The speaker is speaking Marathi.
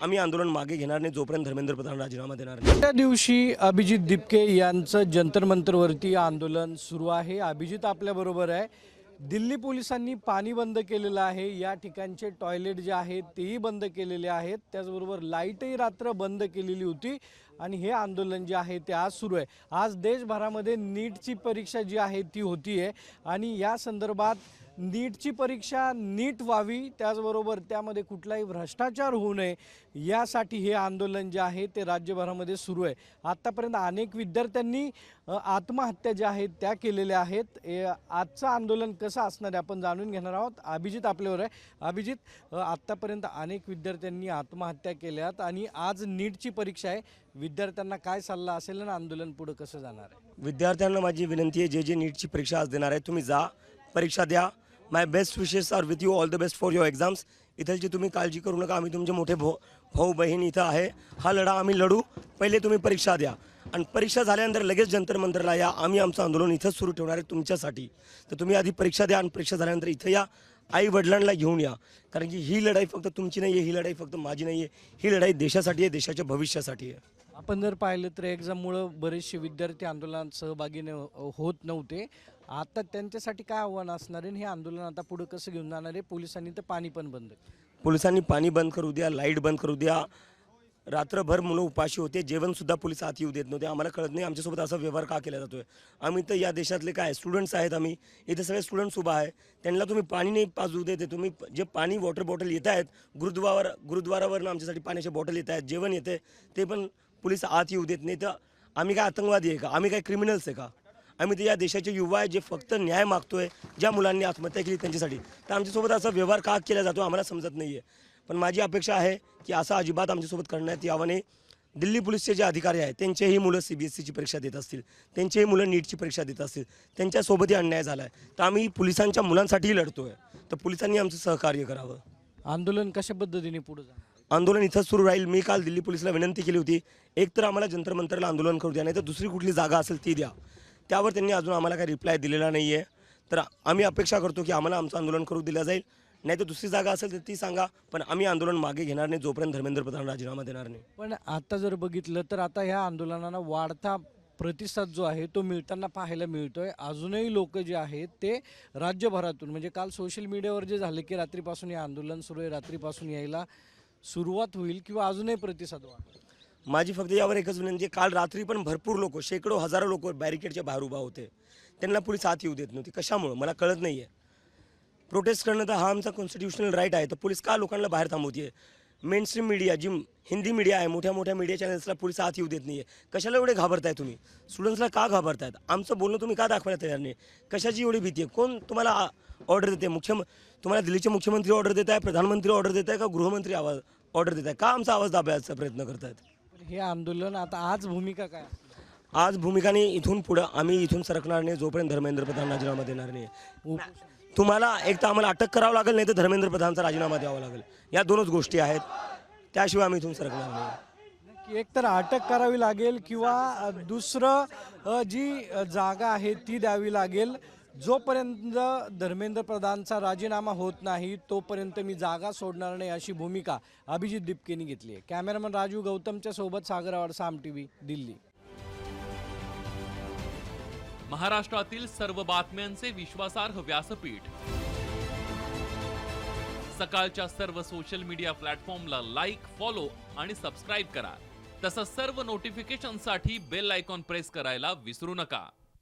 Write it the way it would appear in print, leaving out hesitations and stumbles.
आम्ही आंदोलन मागे घेणार नाही जोपर्यंत धर्मेंद्र प्रधान राजीनामा देणार नाही। त्या दिवशी अभिजित दिपके यांचं जंतर मंतरवरती आंदोलन सुरू आहे। अभिजित आपल्याबरोबर आहे। दिल्ली पोलिसांनी पाणी बंद केलेलं आहे, या ठिकाणचे टॉयलेट जे आहेत तेही बंद केलेले आहेत, त्याचबरोबर लाईटही रात्र बंद केलेली होती आणि हे आंदोलन जे आहे ते आज सुरू आहे। आज देशभरामध्ये नीटची परीक्षा जी आहे ती होतीये आणि या संदर्भात नीटची परीक्षा नीट व्हावी, त्याचबरोबर त्यामध्ये कुठलाही भ्रष्टाचार होऊ नये यासाठी हे आंदोलन जे आहे ते राज्यभरामध्ये सुरू आहे। आतापर्यंत अनेक विद्यार्थ्यांनी आत्महत्या ज्या आहेत त्या केलेल्या आहेत। आजचं आंदोलन कसं असणार आहे आपण जाणून घेणार आहोत। अभिजित आपल्यावर आहे। अभिजित, आतापर्यंत अनेक विद्यार्थ्यांनी आत्महत्या केल्यात आणि आज नीटची परीक्षा आहे, विद्यार्थ्यांना काय सल्ला असेल आणि आंदोलन पुढे कसं जाणार आहे? विद्यार्थ्यांना माझी विनंती आहे, जे नीटची परीक्षा आज देणार आहे तुम्ही जा, परीक्षा द्या। My best wishes are with you, all the best for your exams. इथलची तुम्ही काळजी करू नका, आम्ही तुमचे मोठे भाऊ बहीण इथं आहे। हा लढा आम्ही लढू, पहिले तुम्ही परीक्षा द्या आणि परीक्षा झाल्यानंतर लगेच जंतर मंतरला या। आम्ही आमचं आंदोलन इथंच सुरू ठेवणार आहे तुमच्यासाठी। तर तुम्ही आधी परीक्षा द्या आणि परीक्षा झाल्यानंतर इथं या, आई वडिलांना घेऊन या, कारण की ही लढाई फक्त तुमची नाही आहे, ही लढाई फक्त माझी नाही आहे, ही लढाई देशासाठी आहे, देशाच्या भविष्यासाठी आहे। आपण जर पाहिलं तर एक्झाममुळं बरेचसे विद्यार्थी आंदोलनात सहभागी होत नव्हते, आता त्यांच्यासाठी काय आव्हान असणार आहे? हे आंदोलन आता पुढे कसं घेऊन जाणार आहे? पोलिसांनी तर पाणी पण बंद केलं, पोलिसांनी पाणी बंद करू द्या, लाईट बंद करू द्या। रात्रभर मुलं उपाशी होते, जेवणसुद्धा पोलीस आत येऊ देत नव्हते। आम्हाला कळत नाही आमच्यासोबत असा व्यवहार का केला जातोय। आम्ही तर या देशातले काय स्टुडंट्स आहेत, आम्ही इथे सगळे स्टुडंट्स उभा आहे, त्यांना तुम्ही पाणी नाही पाजू देते। तुम्ही जे पाणी वॉटर बॉटल येत आहेत गुरुद्वारावरनं आमच्यासाठी पाण्याच्या बॉटल येत आहेत, जेवण येते, ते पण पोलीस आत येऊ देत नाही। तर आम्ही काय आतंकवादी आहे का? आम्ही काय क्रिमिनल्स आहे का? आम्ही तर या देशाचे युवा आहे जे फक्त न्याय मागतोय, ज्या मुलांनी आत्महत्या केली त्यांच्यासाठी। तर आमच्यासोबत असा व्यवहार का केला जातो आम्हाला समजत नाही आहे। पण माझी अपेक्षा आहे की असं अजिबात आमच्यासोबत करण्यात यावं नाही। दिल्ली पोलीसचे जे अधिकारी आहेत त्यांचेही मुलं CBSEची परीक्षा देत असतील, त्यांचेही मुलं नीटची परीक्षा देत असतील, त्यांच्यासोबतही अन्याय झाला आहे। तर आम्ही पोलिसांच्या मुलांसाठीही लढतोय, तर पोलिसांनी आमचं सहकार्य करावं। आंदोलन कशा पद्धतीने पुढे जाणार? आंदोलन इथंच सुरू राहील। मी काल दिल्ली पोलिसला विनंती केली होती, एक तर आम्हाला जंतर मंतरला आंदोलन करू द्या, नाही तर दुसरी कुठली जागा असेल ती द्या। त्यावर त्यांनी अजून आम्हाला काही रिप्लाय दिलेला नाही आहे। तर आम्ही अपेक्षा करतो की आम्हाला आमचं आंदोलन करू दिलं जाईल, नाही तर दुसरी जागा असेल तर ती सांगा, पण आम्ही आंदोलन मागे घेणार नाही जोपर्यंत धर्मेंद्र प्रधान राजीनामा देणार नाही। पण आता जर बघितलं तर आता ह्या आंदोलनाला वाढता प्रतिसाद जो आहे तो मिळताना पाहायला मिळतोय। अजूनही लोक जे आहेत ते राज्यभरातून, म्हणजे काल सोशल मीडियावर जे झालं की रात्रीपासून हे आंदोलन सुरू आहे, रात्रीपासून यायला सुरुवात होईल किंवा अजूनही प्रतिसाद वाढेल। माझी फक्त यावर एकच विनंती आहे, काल रात्री पण भरपूर लोक, शेकडो हजारो लोक बॅरिकेडच्या बाहेर उभा होते, त्यांना पोलीस आत येऊ देत नव्हती। कशामुळे मला कळत नाही आहे। प्रोटेस्ट करणं तर हा आमचा कॉन्स्टिट्युशनल राईट आहे, तर पोलीस का लोकांना बाहेर थांबवते? मेनस्ट्रीम मीडिया जी हिंदी मीडिया आहे, मोठ्या मोठ्या मीडिया चॅनल्सला पोलीस आत येऊ देत नाही आहे। कशाला एवढे घाबरताय तुम्ही? स्टुडंट्सला का घाबरतायत? आमचं बोलणं तुम्ही का दाखवायला तयार नाही? कशाची एवढी भीती आहे? कोण तुम्हाला ऑर्डर देते? तुम्हाला दिल्लीचे मुख्यमंत्री ऑर्डर देत आहे, प्रधानमंत्री ऑर्डर देत आहे, का गृहमंत्री ऑर्डर देत आहे? का आमचा आवाज दाबायचा प्रयत्न करतायत? हे आंदोलन आता आज भूमिका काय? आज भूमिकाने इथून पुढं आम्ही इथून सरकणार नाही जोपर्यंत धर्मेंद्र प्रधान राजीनामा देणार नाही। तुम्हाला एक तर आम्हाला अटक करावं लागेल, नाही तर धर्मेंद्र प्रधानचा राजीनामा द्यावा लागेल। या दोनच गोष्टी आहेत, त्याशिवाय आम्ही इथून सरकणार नाही। एक तर अटक करावी लागेल किंवा दुसरं जी जागा आहे ती द्यावी लागेल। जोपर्यंत धर्मेंद्र प्रधानचा राजीनामा होत नाही तोपर्यंत मी जागा सोडणार नाही, अशी भूमिका अभिजित दिपकेनी घेतली आहे। कॅमेरामन राजू गौतमच्या सोबत सागर आवाड, साम TV, दिल्ली। महाराष्ट्रातील सर्व बातम्यांचे विश्वासार्ह व्यासपीठ, सकाळच्या सर्व सोशल मीडिया प्लॅटफॉर्मला लाईक, फॉलो आणि सबस्क्राईब करा। तसंच सर्व नोटिफिकेशनसाठी बेल आयकॉन प्रेस करायला विसरू नका।